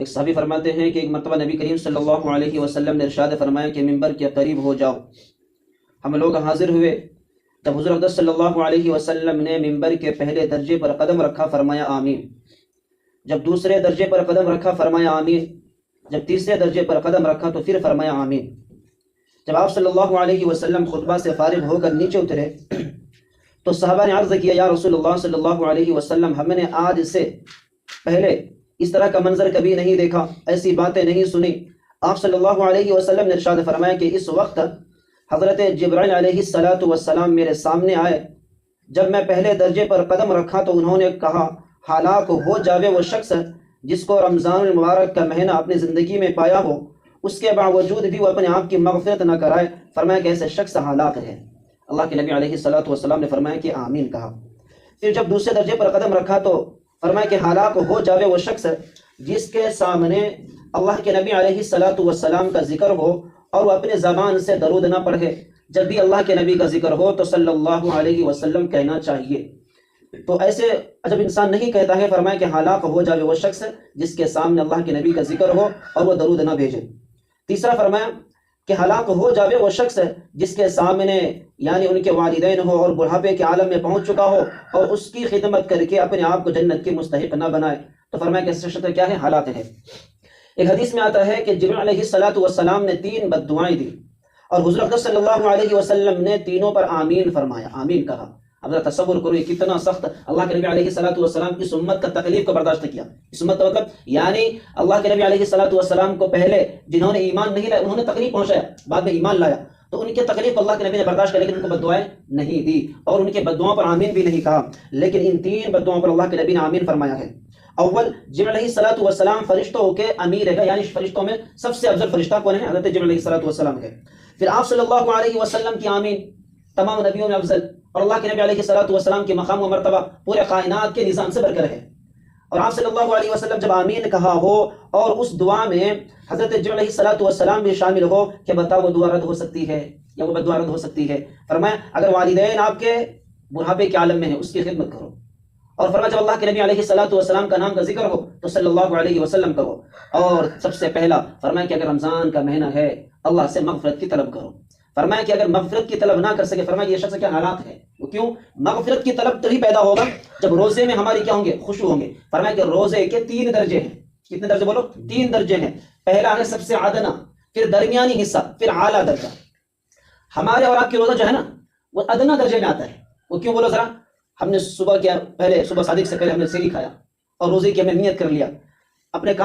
ایک صحابی فرماتے ہیں کہ ایک مرتبہ نبی کریم صلی اللہ علیہ وسلم نے ارشاد فرمایا کہ ممبر کے قریب ہو جاؤ۔ ہم لوگ حاضر ہوئے، جب حضور اقدس صلی اللہ علیہ وسلم نے ممبر کے پہلے درجے پر قدم رکھا فرمایا آمین، جب دوسرے درجے پر قدم رکھا فرمایا آمین، جب تیسرے درجے پر قدم رکھا تو پھر فرمایا آمین۔ جب آپ صلی اللہ علیہ وسلم خطبہ سے فارغ ہو کر نیچے اترے تو صحابہ نے عرض کیا، یا رسول اللہ صلی اللہ علیہ وسلم، ہم نے آج سے پہلے اس طرح کا منظر کبھی نہیں دیکھا، ایسی باتیں نہیں سنی۔ آپ صلی اللہ علیہ وسلم نے ارشاد فرمایا کہ اس وقت حضرت جبرائیل علیہ السلام میرے سامنے آئے، جب میں پہلے درجے پر قدم رکھا تو انہوں نے کہا، ہلاک ہو جاوے وہ شخص جس کو رمضان المبارک کا مہینہ اپنی زندگی میں پایا ہو، اس کے باوجود بھی وہ اپنے آپ کی مغفرت نہ کرائے۔ فرمایا کہ ایسے شخص ہلاک ہے۔ اللہ کے نبی علیہ السلام نے فرمایا کہ آمین کہا۔ پھر جب دوسرے درجے پر قدم رکھا تو فرمایا کہ ہلاک ہو جاوے وہ شخص جس کے سامنے اللہ کے نبی علیہ السلام کا ذکر ہو اور وہ اپنے زبان سے درود نہ پڑھے۔ جب بھی اللہ کے نبی کا ذکر ہو تو صلی اللہ علیہ وسلم کہنا چاہیے۔ تو ایسے جب انسان نہیں کہتا ہے، فرمایا کہ ہلاک ہو جاوے وہ شخص جس کے سامنے اللہ کے نبی کا ذکر ہو اور وہ درود نہ بھیجے۔ تیسرا فرمایا کہ ہلاک ہو جاوے وہ شخص جس کے سامنے یعنی ان کے والدین ہو اور بڑھاپے کے عالم میں پہنچ چکا ہو اور اس کی خدمت کر کے اپنے آپ کو جنت کی مستحق نہ بنائے۔ تو فرمایا کہ اس شخص کیا ہے؟ ہلاک ہے۔ ایک حدیث میں آتا ہے کہ جبرائیل علیہ السلام نے 3 بد دعائیں دی اور حضور اقدس صلی اللہ علیہ وسلم نے تینوں پر آمین فرمایا، آمین کہا۔ اب ذرا تصور کرو یہ کتنا سخت اللہ کے نبی علیہ السلام کی اس امت کا تکلیف کو برداشت کیا۔ اس امت کا مطلب یعنی اللہ کے نبی علیہ السلام کو پہلے جنہوں نے ایمان نہیں لایا انہوں نے تکلیف پہنچایا، بعد میں ایمان لایا تو ان کے تکلیف اللہ کے نبی نے برداشت کیا، لیکن ان کو بد دعائیں نہیں دی اور ان کے بد دعاؤں پر آمین بھی نہیں کہا، لیکن ان 3 بد دعاؤں پر اللہ کے نبی نے آمین فرمایا ہے۔ اول جبرائیل علیہ السلام فرشتوں کے امیر ہے، یعنی فرشتوں میں سب سے افضل فرشتہ کون ہے؟ حضرت جبرائیل علیہ السلام ہے۔ پھر آپ صلی اللہ علیہ وسلم کی آمین تمام نبیوں میں افضل، اور اللہ کے نبی علیہ السلام کے مقام و مرتبہ پورے کائنات کے نظام سے بڑھ کر ہے۔ اور آپ صلی اللہ علیہ وسلم جب آمین کہا ہو اور اس دعا میں حضرت جبرائیل علیہ السلام بھی شامل ہو کہ بتاؤ وہ دعا رد ہو سکتی ہے یا وہ بد دعا رد ہو سکتی ہے؟ فرمایا اگر والدین آپ کے بڑھاپے کے عالم میں ہیں اس کی خدمت کرو، اور فرمایا جب اللہ کے نبی علیہ السلام کا نام کا ذکر ہو تو صلی اللہ علیہ وسلم کرو، اور سب سے پہلا فرمایا کہ اگر رمضان کا مہینہ ہے اللہ سے مغفرت کی طلب کرو۔ فرمایا کہ اگر مغفرت کی طلب نہ کر سکے، فرمایا کہ یہ شخص کیا حالات ہے، وہ کیوں؟ مغفرت کی طلب تبھی پیدا ہوگا جب روزے میں ہماری کیا ہوں گے؟ خشوع ہوں گے۔ فرمایا کہ روزے کے 3 درجے ہیں۔ کتنے درجے بولو؟ 3 درجے ہیں۔ پہلا ہے سب سے ادنا، پھر درمیانی حصہ، پھر اعلیٰ درجہ۔ ہمارے اور آپ کی روزہ جو ہے نا وہ ادنا درجے میں آتا ہے۔ وہ کیوں بولو ذرا؟ ہم نے صبح کیا، پہلے صبح صادق سے پہلے ہم نے سحری کھایا اور روزے کی ہم نے نیت کر لیا، اپنے کام